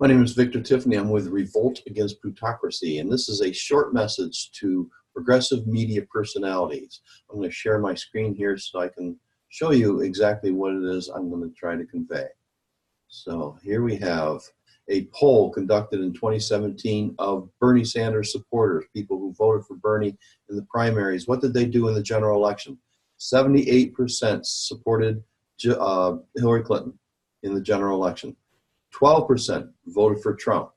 My name is Victor Tiffany. I'm with Revolt Against Plutocracy, and this is a short message to progressive media personalities. I'm going to share my screen here so I can show you exactly what it is I'm going to try to convey. So here we have a poll conducted in 2017 of Bernie Sanders supporters, people who voted for Bernie in the primaries. What did they do in the general election? 78% supported Hillary Clinton in the general election. 12% voted for Trump,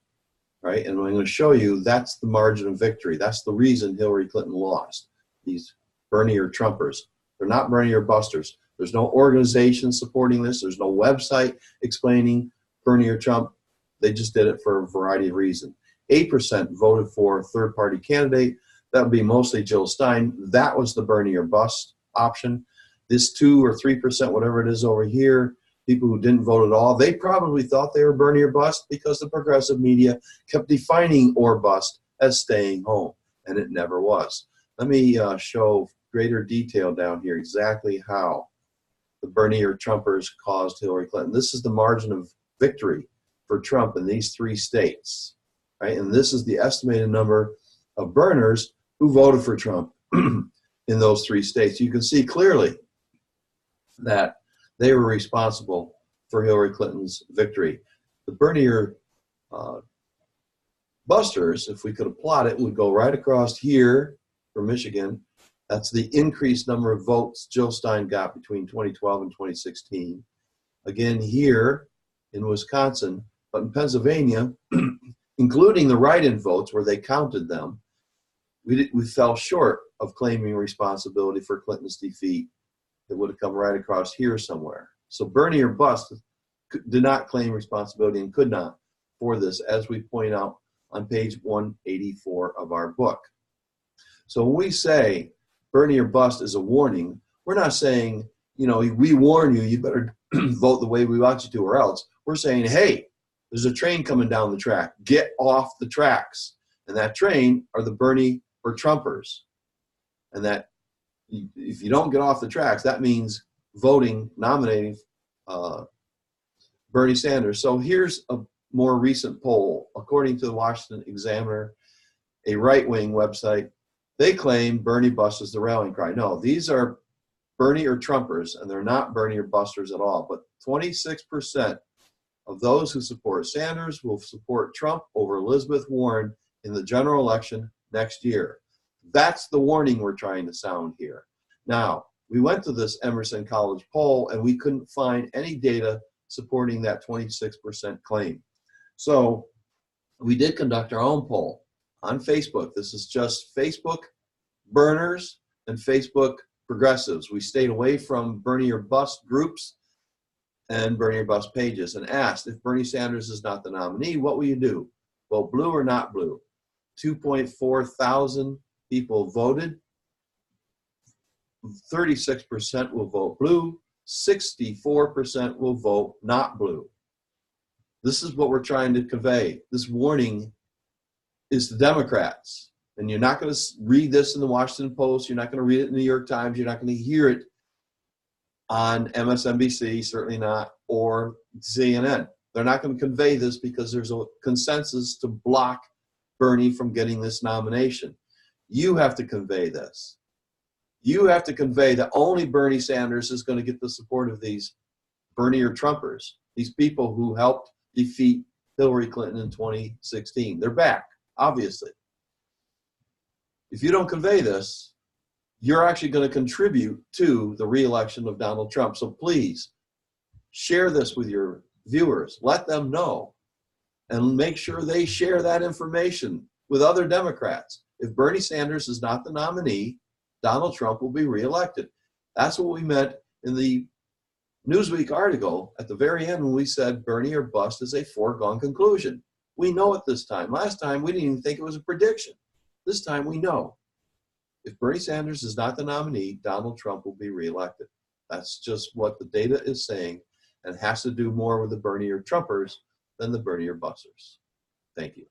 right? And I'm going to show you that's the margin of victory. That's the reason Hillary Clinton lost. These Bernie or Trumpers. They're not Bernie or busters. There's no organization supporting this. There's no website explaining Bernie or Trump. They just did it for a variety of reasons. 8% voted for a third-party candidate. That would be mostly Jill Stein. That was the Bernie or bust option. This 2 or 3%, whatever it is over here, people who didn't vote at all, they probably thought they were Bernie or bust because the progressive media kept defining or bust as staying home, and it never was. Let me show greater detail down here exactly how the Bernie or Trumpers caused Hillary Clinton. This is the margin of victory for Trump in these 3 states, right? And this is the estimated number of Berners who voted for Trump in those 3 states. You can see clearly that they were responsible for Hillary Clinton's victory. The Bernie or busters, if we could have plotted it, would go right across here for Michigan. That's the increased number of votes Jill Stein got between 2012 and 2016. Again here in Wisconsin, but in Pennsylvania, including the write-in votes where they counted them, we fell short of claiming responsibility for Clinton's defeat. It would have come right across here somewhere. So Bernie or bust did not claim responsibility and could not for this, as we point out on page 184 of our book. So when we say Bernie or bust is a warning, we're not saying, you know, we warn you, you better vote the way we want you to or else. We're saying, hey, there's a train coming down the track. Get off the tracks. And that train are the Bernie or Trumpers. And that if you don't get off the tracks, that means voting, nominating Bernie Sanders. So here's a more recent poll. According to the Washington Examiner, a right-wing website, they claim Bernie bust is the rallying cry. No, these are Bernie or Trumpers, and they're not Bernie or busters at all. But 26% of those who support Sanders will support Trump over Elizabeth Warren in the general election next year. That's the warning we're trying to sound here. Now, we went to this Emerson College poll, and we couldn't find any data supporting that 26% claim. So we did conduct our own poll on Facebook. This is just Facebook Berners and Facebook progressives. We stayed away from Bernie or bust groups and Bernie or bust pages and asked, if Bernie Sanders is not the nominee, what will you do? Vote blue or not blue? 2.4 thousand people voted. 36% will vote blue. 64% will vote not blue. This is what we're trying to convey. This warning is to Democrats. And you're not going to read this in the Washington Post. You're not going to read it in the New York Times. You're not going to hear it on MSNBC, certainly not, or CNN. They're not going to convey this because there's a consensus to block Bernie from getting this nomination. You have to convey this. You have to convey that only Bernie Sanders is going to get the support of these Bernie or Trumpers, these people who helped defeat Hillary Clinton in 2016. They're back, obviously. If you don't convey this, you're actually going to contribute to the re-election of Donald Trump. So please share this with your viewers. Let them know and make sure they share that information with other Democrats. If Bernie Sanders is not the nominee, Donald Trump will be reelected. That's what we meant in the Newsweek article at the very end when we said Bernie or bust is a foregone conclusion. We know it this time. Last time, we didn't even think it was a prediction. This time, we know. If Bernie Sanders is not the nominee, Donald Trump will be reelected. That's just what the data is saying, and has to do more with the Bernie or Trumpers than the Bernie or busters. Thank you.